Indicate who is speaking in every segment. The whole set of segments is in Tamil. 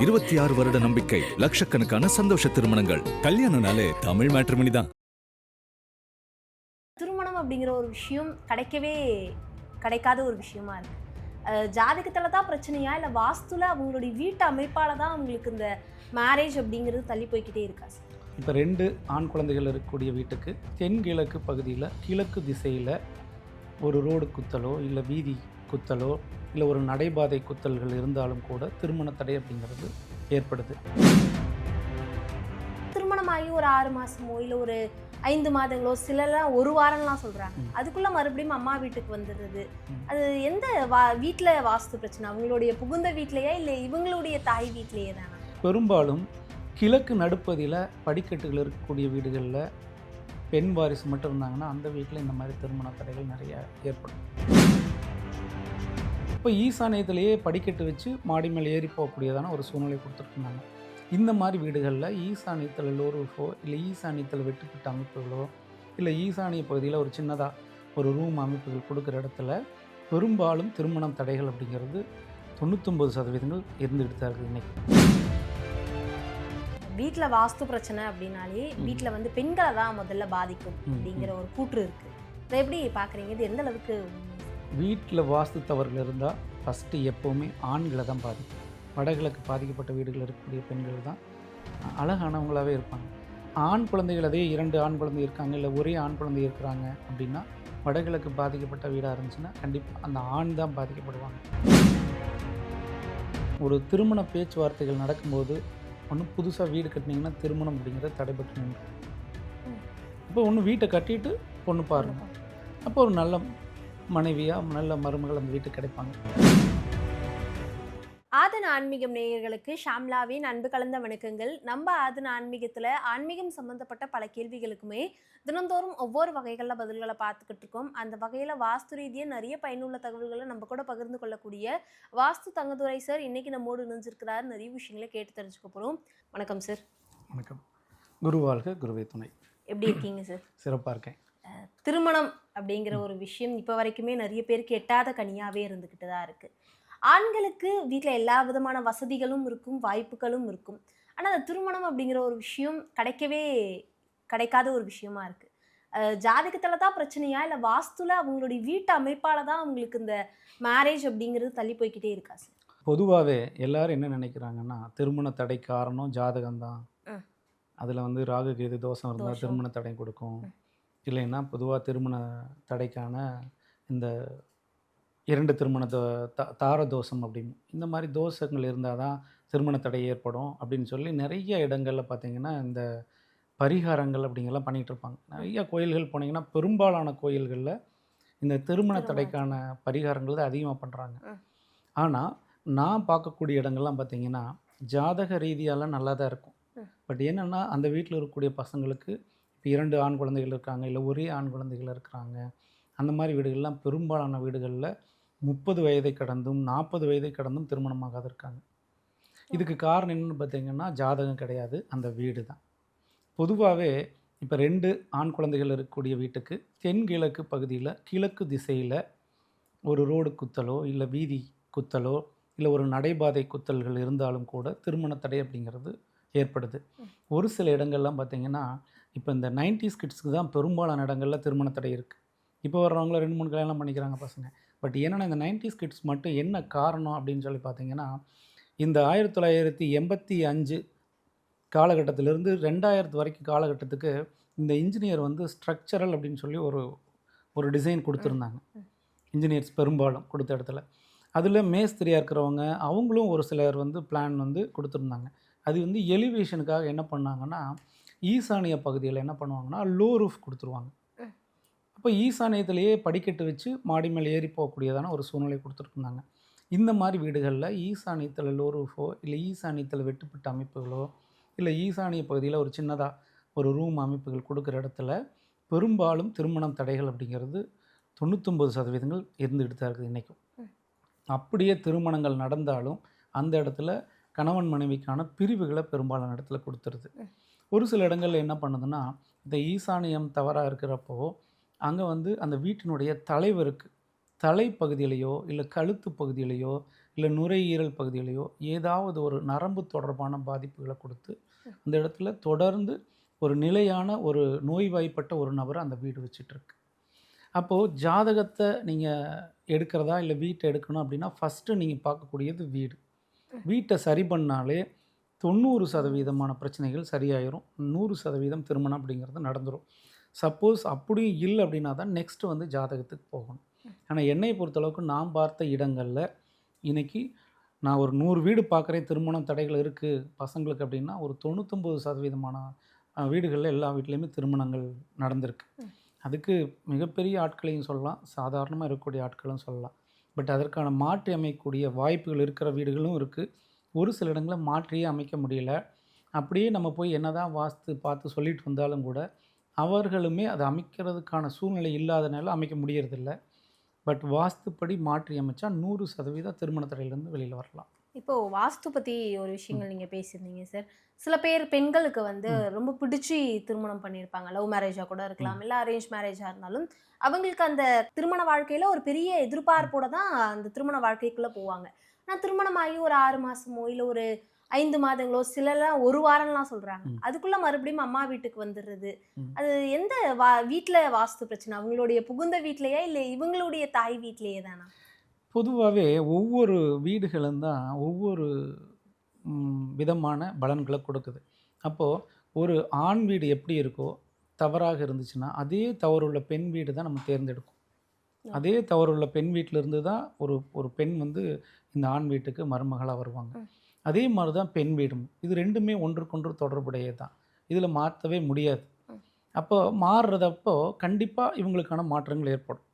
Speaker 1: 26 வருட நம்பிக்கை, லட்சக்கணக்கான சந்தோஷ திருமணங்கள். கல்யாணம்னாலே தமிழ் மேட்ரிமோனி தான்.
Speaker 2: திருமணம் அப்படிங்கிற ஒரு விஷயம் கிடைக்காத ஒரு விஷயமா இருக்கு. ஜாதகத்தில் தான் பிரச்சனையா, இல்லை வாஸ்துல அவங்களுடைய வீட்டு அமைப்பால் தான் அவங்களுக்கு இந்த மேரேஜ் அப்படிங்கிறது தள்ளி போய்கிட்டே இருக்கா சார்?
Speaker 3: இப்போ 2 ஆண் குழந்தைகள் இருக்கக்கூடிய வீட்டுக்கு தென்கிழக்கு பகுதியில் கிழக்கு திசையில் ஒரு ரோடு குத்தலோ இல்லை வீதி குத்தலோ இல்லை ஒரு நடைபாதை குத்தல்கள் இருந்தாலும் கூட திருமண தடை அப்படிங்கிறது ஏற்படுது.
Speaker 2: திருமணமாகி ஒரு 6 மாதமோ இல்லை ஒரு 5 மாதங்களோ, சிலர்லாம் ஒரு வாரம்லாம் சொல்கிறாங்க. அதுக்குள்ளே மறுபடியும் அம்மா வீட்டுக்கு வந்துடுறது. அது எந்த வீட்டில் வாஸ்து பிரச்சனை? அவங்களுடைய புகுந்த வீட்லையா இல்லை இவங்களுடைய தாய் வீட்லேயே தானே?
Speaker 3: பெரும்பாலும் கிழக்கு நடுப்பகுதியில் படிக்கட்டுகள் இருக்கக்கூடிய வீடுகளில் பெண் வாரிசு மட்டும் இருந்தாங்கன்னா அந்த வீட்டில் இந்த மாதிரி திருமண தடைகள் நிறைய ஏற்படும். இப்போ ஈசானியத்திலேயே படிக்கட்டு வச்சு மாடி மேலே ஏறி போகக்கூடியதான ஒரு சூழ்நிலை கொடுத்துருக்குறாங்க. இந்த மாதிரி வீடுகளில் ஈசானியத்தில் லோரூஃபோ இல்லை ஈசானியத்தில் வெட்டுப்பட்ட அமைப்புகளோ இல்லை ஈசானிய பகுதியில் ஒரு சின்னதாக ஒரு ரூம் அமைப்புகள் கொடுக்குற இடத்துல பெரும்பாலும் திருமணம் தடைகள் அப்படிங்கிறது 99% இருந்துகிட்டு தான் இருக்குது இன்றைக்கி.
Speaker 2: வீட்டில் வாஸ்து பிரச்சனை அப்படின்னாலே வீட்டில் வந்து பெண்களை தான் முதல்ல பாதிக்கும் அப்படிங்கிற ஒரு கூற்று இருக்குது. இதை எப்படி பார்க்குறீங்க? இது எந்த அளவுக்கு?
Speaker 3: வீட்டில் வாஸ்து தவறுகள் இருந்தால் ஃபஸ்ட்டு எப்போவுமே ஆண்களை தான் பாதிக்கும். வடகிழக்கு பாதிக்கப்பட்ட வீடுகள் இருக்கக்கூடிய பெண்கள் தான் அழகானவங்களாகவே இருப்பாங்க. ஆண் குழந்தைகள் அதே 2 ஆண் குழந்தை இருக்காங்க இல்லை ஒரே ஆண் குழந்தை இருக்கிறாங்க அப்படின்னா வடகிழக்கு பாதிக்கப்பட்ட வீடாக இருந்துச்சுன்னா கண்டிப்பாக அந்த ஆண் தான் பாதிக்கப்படுவாங்க. ஒரு திருமண பேச்சுவார்த்தைகள் நடக்கும்போது ஒன்று புதுசாக வீடு கட்டினீங்கன்னா திருமணம் அப்படிங்கிறது தடைபட்டு நின்று. இப்போ ஒன்று வீட்டை கட்டிட்டு பொண்ணு பாருங்க, அப்போ ஒரு நல்ல மனைவியாக நல்ல மருமகள் அந்த வீட்டுக்கு கிடைப்பாங்க.
Speaker 2: ஆதன ஆன்மீகம் நேயர்களுக்கு ஷாம்லாவின் அன்பு கலந்த வணக்கங்கள். நம்ம ஆதன ஆன்மீகத்தில் ஆன்மீகம் சம்மந்தப்பட்ட பல கேள்விகளுக்குமே தினந்தோறும் ஒவ்வொரு வகைகளில் பதில்களை பார்த்துக்கிட்டு இருக்கோம். அந்த வகையில் வாஸ்து ரீதியாக நிறைய பயனுள்ள தகவல்களை நம்ம கூட பகிர்ந்து கொள்ளக்கூடிய வாஸ்து தங்கதுரை சார் இன்னைக்கு நம்மோடு இணைஞ்சிருக்கிறார். நிறைய விஷயங்களை கேட்டு தெரிஞ்சுக்க போகிறோம். வணக்கம் சார்.
Speaker 3: வணக்கம். குரு வாழ்க, குருவே துணை.
Speaker 2: எப்படி இருக்கீங்க சார்?
Speaker 3: சிறப்பாக இருக்கேன்.
Speaker 2: திருமணம் அப்படிங்கிற ஒரு விஷயம் இப்போ வரைக்குமே நிறைய பேருக்கு எட்டாத கனியாகவே இருந்துக்கிட்டு தான் இருக்குது. ஆண்களுக்கு வீட்டில் எல்லா விதமான வசதிகளும் இருக்கும், வாய்ப்புகளும் இருக்கும். ஆனால் அந்த திருமணம் அப்படிங்கிற ஒரு விஷயம் கிடைக்காத ஒரு விஷயமா இருக்குது. ஜாதகத்தில் தான் பிரச்சனையா, இல்லை வாஸ்துல அவங்களுடைய வீட்டு அமைப்பால் தான் அவங்களுக்கு இந்த மேரேஜ் அப்படிங்கிறது தள்ளி போய்கிட்டே இருக்கா சார்?
Speaker 3: பொதுவாகவே எல்லாரும் என்ன நினைக்கிறாங்கன்னா திருமண தடை காரணம் ஜாதகம்தான். அதில் வந்து ராகு கேது தோஷம் இருந்தால் திருமண தடை கொடுக்கும். இல்லைன்னா பொதுவாக திருமண தடைக்கான இந்த 2 திருமண தார தோஷம் அப்படின்னு இந்த மாதிரி தோஷங்கள் இருந்தால் தான் திருமண தடை ஏற்படும் அப்படின்னு சொல்லி நிறைய இடங்களில் பார்த்திங்கன்னா இந்த பரிகாரங்கள் அப்படிங்கெல்லாம் பண்ணிகிட்டு இருப்பாங்க. நிறைய கோயில்கள் போனீங்கன்னா பெரும்பாலான கோயில்களில் இந்த திருமண தடைக்கான பரிகாரங்கள் தான் அதிகமாக பண்ணுறாங்க. ஆனால் நான் பார்க்கக்கூடிய இடங்கள்லாம் பார்த்திங்கன்னா ஜாதக ரீதியாலாம் நல்லா தான் இருக்கும். பட் என்னென்னா அந்த வீட்டில் இருக்கக்கூடிய பசங்களுக்கு இப்போ 2 ஆண் குழந்தைகள் இருக்காங்க இல்லை ஒரே ஆண் குழந்தைகள் இருக்கிறாங்க. அந்த மாதிரி வீடுகள்லாம் பெரும்பாலான வீடுகளில் 30 வயதை கடந்தும் 40 வயதை கடந்தும் திருமணமாகாது இருக்காங்க. இதுக்கு காரணம் என்னென்னு பார்த்திங்கன்னா ஜாதகம் கிடையாது, அந்த வீடு தான். பொதுவாகவே இப்போ 2 ஆண் குழந்தைகள் இருக்கக்கூடிய வீட்டுக்கு தென்கிழக்கு பகுதியில் கிழக்கு திசையில் ஒரு ரோடு குத்தலோ இல்லை வீதி குத்தலோ இல்லை ஒரு நடைபாதை குத்தல்கள் இருந்தாலும் கூட திருமண தடை அப்படிங்கிறது ஏற்படுது. ஒரு சில இடங்கள்லாம் பார்த்திங்கன்னா இப்போ இந்த 90s கிட்ஸுக்கு தான் பெரும்பாலான இடங்களில் திருமண தடை இருக்குது. இப்போ வர்றவங்கள 2-3 கல்யாணம் பண்ணிக்கிறாங்க பசங்க. பட் என்னென்னா இந்த 90s கிட்ஸ் மட்டும் என்ன காரணம் அப்படின்னு சொல்லி பார்த்தீங்கன்னா இந்த 1985 காலகட்டத்திலிருந்து 2000 வரைக்கும் காலகட்டத்துக்கு இந்த இன்ஜினியர் வந்து ஸ்ட்ரக்சரல் அப்படின்னு சொல்லி ஒரு டிசைன் கொடுத்துருந்தாங்க. இன்ஜினியர்ஸ் பெரும்பாலும் கொடுத்த இடத்துல அதில் மேஸ்திரியாக இருக்கிறவங்க அவங்களும் ஒரு சிலர் வந்து பிளான் வந்து கொடுத்துருந்தாங்க. அது வந்து எலிவேஷனுக்காக என்ன பண்ணாங்கன்னா ஈசானிய பகுதியில் என்ன பண்ணுவாங்கன்னா லோ ரூஃப் கொடுத்துருவாங்க. அப்போ ஈசானியத்திலேயே படிக்கட்டு வச்சு மாடி மேலே ஏறி போகக்கூடியதான ஒரு சூழ்நிலை கொடுத்துருக்குறாங்க. இந்த மாதிரி வீடுகளில் ஈசானியத்தில் லோ ரூஃபோ இல்லை ஈசானியத்தில் வெட்டுப்பட்ட அமைப்புகளோ இல்லை ஈசானிய பகுதியில் ஒரு சின்னதாக ஒரு ரூம் அமைப்புகள் கொடுக்குற இடத்துல பெரும்பாலும் திருமணம் தடைகள் அப்படிங்கிறது 99% இருந்துகிட்டு தான் இருக்குது இன்றைக்கும். அப்படியே திருமணங்கள் நடந்தாலும் அந்த இடத்துல கணவன் மனைவிக்கான பிரிவுகளை பெரும்பாலான இடத்துல கொடுத்துருது. ஒரு சில இடங்களில் என்ன பண்ணுதுன்னா இந்த ஈசானியம் தவறாக இருக்கிறப்போ அங்கே வந்து அந்த வீட்டினுடைய தலைவருக்கு தலைப்பகுதியிலையோ இல்லை கழுத்து பகுதியிலையோ இல்லை நுரையீரல் பகுதியிலையோ ஏதாவது ஒரு நரம்பு தொடர்பான பாதிப்புகளை கொடுத்து அந்த இடத்துல தொடர்ந்து ஒரு நிலையான ஒரு நோய்வாய்ப்பட்ட ஒரு நபரை அந்த வீடு வச்சிட்ருக்கு. அப்போது ஜாதகத்தை நீங்கள் எடுக்கிறதா இல்லை வீட்டை எடுக்கணும் அப்படின்னா ஃபஸ்ட்டு நீங்கள் பார்க்கக்கூடியது வீடு. வீட்டை சரி பண்ணாலே 90% பிரச்சனைகள் சரியாயிரும். 100% திருமணம் அப்படிங்கிறது நடந்துடும். சப்போஸ் அப்படியும் இல்லை அப்படின்னா தான் நெக்ஸ்ட்டு வந்து ஜாதகத்துக்கு போகணும். ஆனால் என்னை பொறுத்தளவுக்கு நான் பார்த்த இடங்களில் இன்றைக்கி நான் ஒரு 100 வீடு பார்க்குறேன், திருமணம் தடைகள் இருக்குது பசங்களுக்கு அப்படின்னா ஒரு 99% வீடுகளில் எல்லா வீட்லேயுமே திருமணங்கள் நடந்திருக்கு. அதுக்கு மிகப்பெரிய ஆட்களையும் சொல்லலாம், சாதாரணமாக இருக்கக்கூடிய ஆட்களும் சொல்லலாம். பட் அதற்கான மாற்றி அமைக்கக்கூடிய வாய்ப்புகள் இருக்கிற வீடுகளும் இருக்குது. ஒரு சில இடங்களில் மாற்றியே அமைக்க முடியல. அப்படியே நம்ம போய் என்னதான் வாஸ்து பார்த்து சொல்லிட்டு வந்தாலும் கூட அவர்களுமே அதை அமைக்கிறதுக்கான சூழ்நிலை இல்லாதனால அமைக்க முடியறதில்ல. பட் வாஸ்துப்படி மாற்றி அமைச்சா 100% திருமண தடையிலேருந்து வெளியில் வரலாம்.
Speaker 2: இப்போ வாஸ்து பற்றி ஒரு விஷயங்கள் நீங்கள் பேசியிருந்தீங்க சார். சில பேர் பெண்களுக்கு வந்து ரொம்ப பிடிச்சி திருமணம் பண்ணியிருப்பாங்க. லவ் மேரேஜாக கூட இருக்கலாம், இல்லை அரேஞ்ச் மேரேஜாக இருந்தாலும் அவங்களுக்கு அந்த திருமண வாழ்க்கையில் ஒரு பெரிய எதிர்பார்ப்போட தான் அந்த திருமண வாழ்க்கைக்குள்ளே போவாங்க. ஆனால் திருமணம் ஆகி ஒரு 6 மாதமோ இல்லை ஒரு 5 மாதங்களோ, சிலர்லாம் 1 வாரம்லாம் சொல்கிறாங்க. அதுக்குள்ளே மறுபடியும் அம்மா வீட்டுக்கு வந்துடுறது. அது எந்த வீட்டில் வாஸ்து பிரச்சனை? அவங்களுடைய புகுந்த வீட்லையா இல்லை இவங்களுடைய தாய் வீட்லேயே தானா?
Speaker 3: பொதுவாகவே ஒவ்வொரு வீடுகளும் தான் ஒவ்வொரு விதமான பலன்களை கொடுக்குது. அப்போது ஒரு ஆண் வீடு எப்படி இருக்கோ தவறாக இருந்துச்சுன்னா அதே தவறுள்ள பெண் வீடு தான் நம்ம தேர்ந்தெடுக்கும். அதே தவறுள்ள பெண் வீட்டிலிருந்து தான் ஒரு ஒரு பெண் வந்து இந்த ஆண் வீட்டுக்கு மருமகளாக வருவாங்க. அதே மாதிரி தான் பெண் வீடும். இது ரெண்டுமே ஒன்றுக்கொன்று தொடர்புடையது தான். இதில் மாற்றவே முடியாது. அப்போ மாறுறதப்போ கண்டிப்பாக இவங்களுக்கான மாற்றங்கள் ஏற்படும்.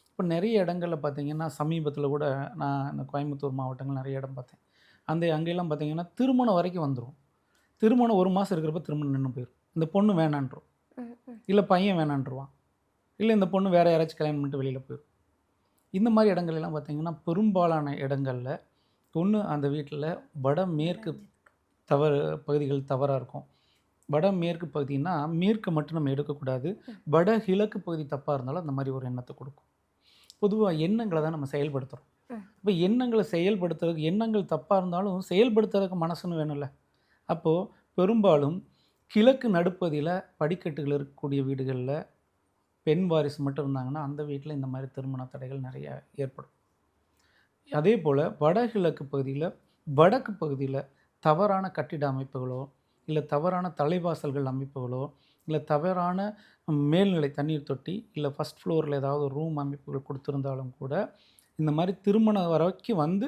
Speaker 3: இப்போ நிறைய இடங்களில் பார்த்திங்கன்னா சமீபத்தில் கூட நான் இந்த கோயம்புத்தூர் மாவட்டங்கள் நிறைய இடம் பார்த்தேன். அங்கெல்லாம் பார்த்திங்கன்னா திருமணம் வரைக்கும் வந்துடும். திருமணம் 1 மாதம் இருக்கிறப்ப திருமணம் நின்று போயிடும். இந்த பொண்ணு வேணான்றும், இல்லை பையன் வேணான்றுவான், இல்லை இந்த பொண்ணு வேறு யாராச்சும் கல்யாணம் பண்ணிட்டு வெளியில் போயிடும். இந்த மாதிரி இடங்கள்லாம் பார்த்திங்கன்னா பெரும்பாலான இடங்களில் ஒன்று அந்த வீட்டில் வடமேற்கு பகுதிகள் தவறாக இருக்கும். வடமேற்கு பகுதினா மேற்கு மட்டும் நம்ம எடுக்கக்கூடாது. வடகிழக்கு பகுதி தப்பாக இருந்தாலும் அந்த மாதிரி ஒரு எண்ணத்தை கொடுக்கும். பொதுவாக எண்ணங்களை தான் நம்ம செயல்படுத்துகிறோம். இப்போ எண்ணங்களை செயல்படுத்துறதுக்கு எண்ணங்கள் தப்பாக இருந்தாலும் செயல்படுத்துறதுக்கு மனசுன்னு வேணும்ல. அப்போது பெரும்பாலும் கிழக்கு நடுப்பகுதியில் படிக்கட்டுகள் இருக்கக்கூடிய வீடுகளில் பெண் வாரிசு மட்டும் இருந்தாங்கன்னா அந்த வீட்டில் இந்த மாதிரி திருமண தடைகள் நிறைய ஏற்படும். அதே போல் வடகிழக்கு பகுதியில் வடக்கு பகுதியில் தவறான கட்டிட அமைப்புகளோ இல்லை தவறான தலைவாசல்கள் அமைப்புகளோ இல்லை தவறான மேல்நிலை தண்ணீர் தொட்டி இல்லை ஃபஸ்ட் ஃப்ளோரில் ஏதாவது ஒரு ரூம் அமைப்புகள் கொடுத்துருந்தாலும் கூட இந்த மாதிரி திருமணம் வரைக்கும் வந்து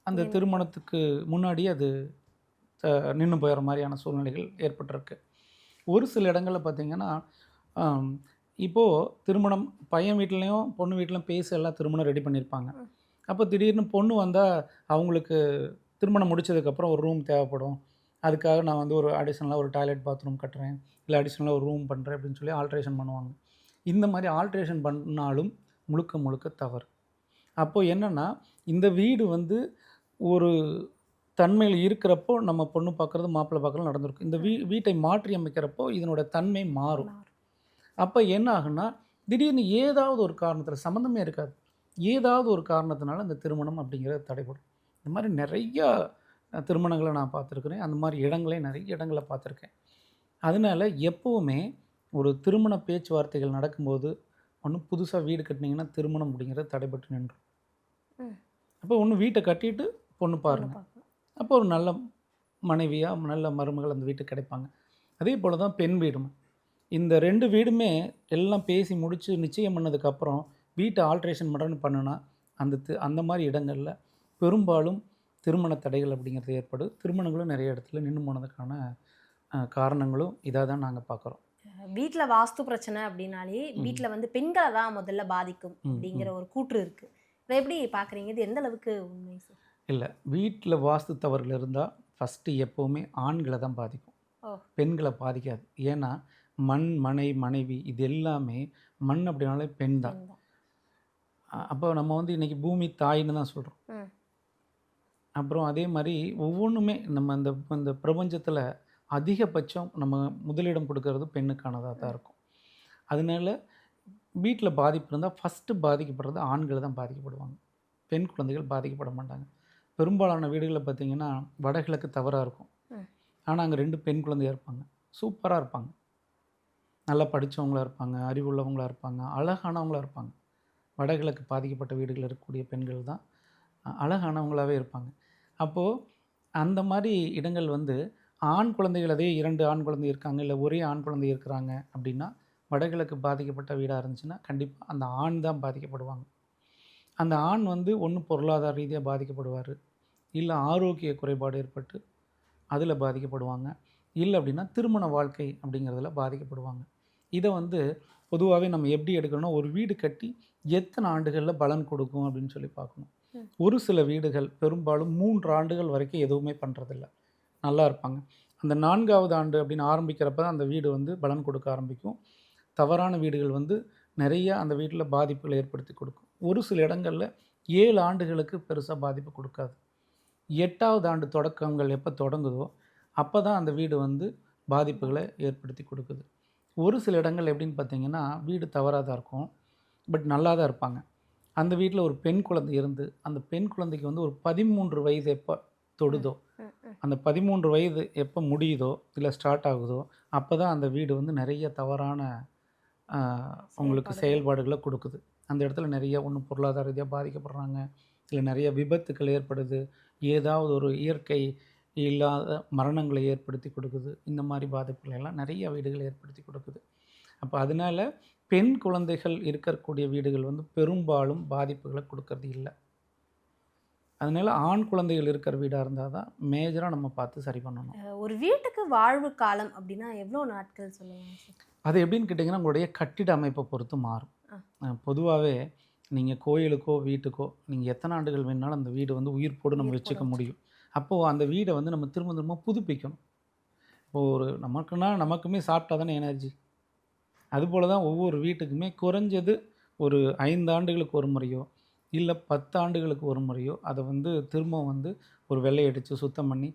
Speaker 3: அந்த திருமணத்துக்கு முன்னாடி அது நின்று போயிடுற மாதிரியான சூழ்நிலைகள் ஏற்பட்டிருக்கு. ஒரு சில இடங்களில் பார்த்திங்கன்னா இப்போது திருமணம் பையன் வீட்லேயும் பொண்ணு வீட்லேயும் பேசி எல்லாம் திருமணம் ரெடி பண்ணியிருப்பாங்க. அப்போ திடீர்னு பொண்ணு வந்தால் அவங்களுக்கு திருமணம் முடித்ததுக்கப்புறம் ஒரு ரூம் தேவைப்படும், அதுக்காக நான் வந்து ஒரு அடிஷ்னலாக ஒரு டாய்லெட் பாத்ரூம் கட்டுறேன், இல்லை அடிஷ்னலாக ஒரு ரூம் பண்ணுறேன் அப்படின்னு சொல்லி ஆல்ட்ரேஷன் பண்ணுவாங்க. இந்த மாதிரி ஆல்ட்ரேஷன் பண்ணாலும் முழுக்க முழுக்க தவறு. அப்போது என்னென்னா இந்த வீடு வந்து ஒரு தன்மையில் இருக்கிறப்போ நம்ம பொண்ணு பார்க்குறது மாப்பிள்ளை பார்க்குறது நடந்திருக்கும். இந்த வீட்டை மாற்றி அமைக்கிறப்போ இதனோட தன்மை மாறும். அப்போ என்ன ஆகுன்னா திடீர்னு ஏதாவது ஒரு காரணத்தில் சம்மந்தமே இருக்காது, ஏதாவது ஒரு காரணத்தினால இந்த திருமணம் அப்படிங்கிறது தடைபடும். இந்த மாதிரி நிறையா திருமணங்களை நான் பார்த்துருக்குறேன். அந்த மாதிரி இடங்களையும் நிறைய இடங்களை பார்த்துருக்கேன். அதனால் எப்போவுமே ஒரு திருமண பேச்சுவார்த்தைகள் நடக்கும்போது ஒன்றும் புதுசாக வீடு கட்டினீங்கன்னா திருமணம் அப்படிங்கிறது தடைபட்டு நின்றும். அப்போ ஒன்று வீட்டை கட்டிட்டு பொண்ணு பாருங்கள், அப்போ ஒரு நல்ல மனைவியாக நல்ல மருமகள் அந்த வீட்டுக்கு கிடைப்பாங்க. அதே போல் தான் பெண் வீடும். இந்த 2 வீடுமே எல்லாம் பேசி முடித்து நிச்சயம் பண்ணதுக்கப்புறம் வீட்டை ஆல்ட்ரேஷன் பண்ணுன்னா அந்த மாதிரி இடங்களில் பெரும்பாலும் திருமண தடைகள் அப்படிங்கிறது ஏற்படும். திருமணங்களும் நிறைய இடத்துல நின்று போனதுக்கான காரணங்களும் இதாக தான் நாங்கள் பார்க்குறோம்.
Speaker 2: வீட்டில் வாஸ்து பிரச்சனை அப்படின்னாலே வீட்டில் வந்து பெண்களை தான் முதல்ல பாதிக்கும் அப்படிங்கிற ஒரு கூற்று இருக்குது. இதை எப்படி பார்க்குறீங்க? இது எந்த அளவுக்கு உண்மை சார்?
Speaker 3: இல்லை, வீட்டில் வாஸ்து தவறுகள் இருந்தால் ஃபஸ்ட்டு எப்போவுமே ஆண்களை தான் பாதிக்கும், பெண்களை பாதிக்காது. ஏன்னா மண், மனை, மனைவி இது எல்லாமே மண் அப்படின்னாலே பெண் தான். அப்போ நம்ம வந்து இன்றைக்கி பூமி தாயின்னு தான் சொல்கிறோம். அப்புறம் அதே மாதிரி ஒவ்வொன்றுமே நம்ம இந்த பிரபஞ்சத்தில் அதிகபட்சம் நம்ம முதலிடம் கொடுக்கறது பெண்ணுக்கானதாக தான் இருக்கும். அதனால வீட்டில் பாதிப்பு இருந்தால் ஃபஸ்ட்டு பாதிக்கப்படுறது ஆண்கள் தான் பாதிக்கப்படுவாங்க. பெண் குழந்தைகள் பாதிக்கப்பட மாட்டாங்க. பெரும்பாலான வீடுகளில் பார்த்தீங்கன்னா வடகிழக்கு தவறாக இருக்கும். ஆனால் அங்கே 2 பெண் குழந்தையாக இருப்பாங்க. சூப்பராக இருப்பாங்க. நல்லா படித்தவங்களாக இருப்பாங்க, அறிவுள்ளவங்களாக இருப்பாங்க, அழகானவங்களாக இருப்பாங்க. வடகிழக்கு பாதிக்கப்பட்ட வீடுகளில் இருக்கக்கூடிய பெண்கள் தான் அழகானவங்களாகவே இருப்பாங்க. அப்போது அந்த மாதிரி இடங்கள் வந்து ஆண் குழந்தைகள், அதே 2 ஆண் குழந்தை இருக்காங்க, இல்லை ஒரே ஆண் குழந்தை இருக்கிறாங்க அப்படின்னா, வடகிழக்கு பாதிக்கப்பட்ட வீடாக இருந்துச்சுன்னா கண்டிப்பாக அந்த ஆண் தான் பாதிக்கப்படுவாங்க. அந்த ஆண் வந்து ஒன்று பொருளாதார ரீதியாக பாதிக்கப்படுவார், இல்லை ஆரோக்கிய குறைபாடு ஏற்பட்டு அதில் பாதிக்கப்படுவாங்க, இல்லை அப்படின்னா திருமண வாழ்க்கை அப்படிங்கிறதுல பாதிக்கப்படுவாங்க. இதை வந்து பொதுவாகவே நம்ம எப்படி எடுக்கணும்னா, ஒரு வீடு கட்டி எத்தனை ஆண்டுகளில் பலன் கொடுக்கும் அப்படின்னு சொல்லி பார்க்கணும். ஒரு சில வீடுகள் பெரும்பாலும் 3 ஆண்டுகள் வரைக்கும் எதுவுமே பண்ணுறதில்ல, நல்லா இருப்பாங்க. அந்த 4வது ஆண்டு அப்படின்னு ஆரம்பிக்கிறப்ப தான் அந்த வீடு வந்து பலன் கொடுக்க ஆரம்பிக்கும். தவறான வீடுகள் வந்து நிறைய அந்த வீட்டில் பாதிப்புகளை ஏற்படுத்தி கொடுக்கும். ஒரு சில இடங்களில் 7 ஆண்டுகளுக்கு பெருசாக பாதிப்பு கொடுக்காது. 8வது ஆண்டு தொடக்கங்கள் எப்போ தொடங்குதோ அப்போ தான் அந்த வீடு வந்து பாதிப்புகளை ஏற்படுத்தி கொடுக்குது. ஒரு சில இடங்கள் எப்படின்னு பார்த்தீங்கன்னா, வீடு தவறாக தான் இருக்கும், பட் நல்லா தான் இருப்பாங்க. அந்த வீட்டில் ஒரு பெண் குழந்தை இருந்து அந்த பெண் குழந்தைக்கு வந்து ஒரு 13 வயது எப்போ தொடுதோ, அந்த 13 வயது எப்போ முடியுதோ இல்லை ஸ்டார்ட் ஆகுதோ அப்போ தான் அந்த வீடு வந்து நிறைய தவறான உங்களுக்கு செயல்பாடுகளை கொடுக்குது. அந்த இடத்துல நிறைய ஒன்று பொருளாதார ரீதியாக பாதிக்கப்படுறாங்க, இல்லை நிறைய விபத்துக்கள் ஏற்படுது, ஏதாவது ஒரு இயற்கை இல்லாத மரணங்களை ஏற்படுத்தி கொடுக்குது. இந்த மாதிரி பாதிப்புகளை எல்லாம் நிறைய வீடுகள் ஏற்படுத்தி கொடுக்குது. அப்போ அதனால் பெண் குழந்தைகள் இருக்கக்கூடிய வீடுகள் வந்து பெரும்பாலும் பாதிப்புகளை கொடுக்கறது இல்லை. அதனால் ஆண் குழந்தைகள் இருக்கிற வீடாக இருந்தால் தான் மேஜராக நம்ம பார்த்து சரி பண்ணணும்.
Speaker 2: ஒரு வீட்டுக்கு வாழ்வு காலம் அப்படின்னா எவ்வளோ நாட்கள் சொல்லுவாங்க சார்?
Speaker 3: அது எப்படின்னு கேட்டிங்கன்னா, உங்களுடைய கட்டிட அமைப்பை பொறுத்து மாறும். பொதுவாகவே நீங்கள் கோயிலுக்கோ வீட்டுக்கோ நீங்கள் எத்தனை ஆண்டுகள் வேணுனாலும் அந்த வீடு வந்து உயிர்ப்போடு நம்ம வச்சுக்க முடியும். அப்போது அந்த வீடை வந்து நம்ம திரும்ப திரும்ப புதுப்பிக்கணும். இப்போது ஒரு நமக்குமே சாப்பிட்டா தானே எனர்ஜி. அதுபோல் தான் ஒவ்வொரு வீட்டுக்குமே குறைஞ்சது ஒரு 5 ஆண்டுகளுக்கு ஒரு முறையோ இல்லை 10 ஆண்டுகளுக்கு ஒரு முறையோ அதை வந்து திரும்பவும் வந்து ஒரு வெள்ளை அடித்து சுத்தம் பண்ணி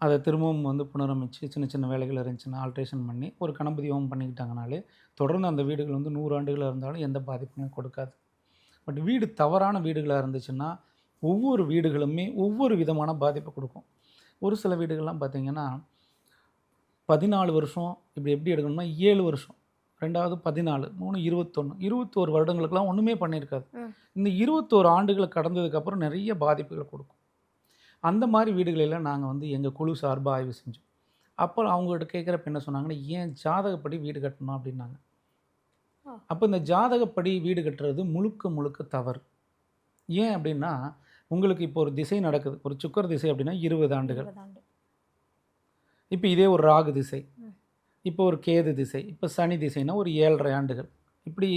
Speaker 3: அதை திரும்பவும் வந்து புனரமைச்சு சின்ன சின்ன வேலைகள் இருந்துச்சுன்னா ஆல்ட்ரேஷன் பண்ணி ஒரு கணபதி ஹோமம் பண்ணிக்கிட்டாங்கனாலே தொடர்ந்து அந்த வீடுகள் வந்து 100 ஆண்டுகளாக இருந்தாலும் எந்த பாதிப்புமே கொடுக்காது. பட் வீடு தவறான வீடுகளாக இருந்துச்சுன்னா ஒவ்வொரு வீடுகளுமே ஒவ்வொரு விதமான பாதிப்பை கொடுக்கும். ஒரு சில வீடுகள்லாம் பார்த்திங்கன்னா 14 வருஷம் இப்படி எப்படி எடுக்கணும்னா 7 வருஷம், 2வது 14, 3 21 வருடங்களுக்கெல்லாம் ஒன்றுமே பண்ணியிருக்காது. இந்த 21 ஆண்டுகள் கடந்ததுக்கப்புறம் நிறைய பாதிப்புகளை கொடுக்கும். அந்த மாதிரி வீடுகளெல்லாம் நாங்கள் வந்து எங்கள் குழு சார்பாக ஆய்வு செஞ்சோம். அப்போ அவங்ககிட்ட கேட்குறப்ப என்ன சொன்னாங்கன்னா, ஏன் ஜாதகப்படி வீடு கட்டணும் அப்படின்னாங்க. அப்போ இந்த ஜாதகப்படி வீடு கட்டுறது முழுக்க முழுக்க தவறு. ஏன் அப்படின்னா, உங்களுக்கு இப்போ ஒரு திசை நடக்குது, ஒரு சுக்கர திசை அப்படின்னா 20 ஆண்டுகள். இப்போ இதே ஒரு ராகு திசை, இப்போ ஒரு கேது திசை, இப்போ சனி திசைனா ஒரு 7.5 ஆண்டுகள். இப்படி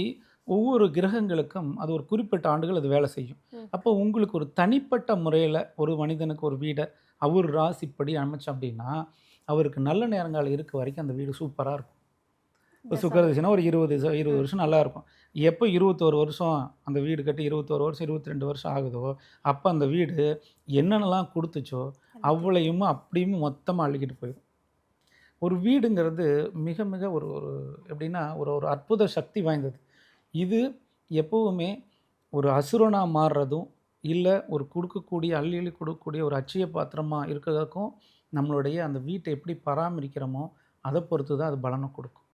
Speaker 3: ஒவ்வொரு கிரகங்களுக்கும் அது ஒரு குறிப்பிட்ட ஆண்டுகள் அது வேலை செய்யும். அப்போ உங்களுக்கு ஒரு தனிப்பட்ட முறையில் ஒரு மனிதனுக்கு ஒரு வீடை அவர் ராசிப்படி அமைச்சோம் அப்படின்னா அவருக்கு நல்ல நேரங்கள் இருக்க வரைக்கும் அந்த வீடு சூப்பராக இருக்கும். இப்போ சுக்கர திசைனா ஒரு 20 வருஷம் நல்லா இருக்கும். எப்போ 21 வருஷம் அந்த வீடு கட்டி 21 வருஷம் 22 வருஷம் ஆகுதோ அப்போ அந்த வீடு என்னென்னலாம் கொடுத்துச்சோ அவ்வளையும் அப்படியும் மொத்தமாக அள்ளிக்கிட்டு போயிடும். ஒரு வீடுங்கிறது மிக மிக ஒரு எப்படின்னா ஒரு அற்புத சக்தி வாய்ந்தது. இது எப்போவுமே ஒரு அசுரனாக மாறுறதும் இல்லை ஒரு கொடுக்கக்கூடிய அள்ளி கொடுக்கக்கூடிய ஒரு அட்சய பாத்திரமாக இருக்கிறதுக்கும் நம்மளுடைய அந்த வீட்டை எப்படி பராமரிக்கிறோமோ அதை பொறுத்து தான் அது பலனை கொடுக்கும்.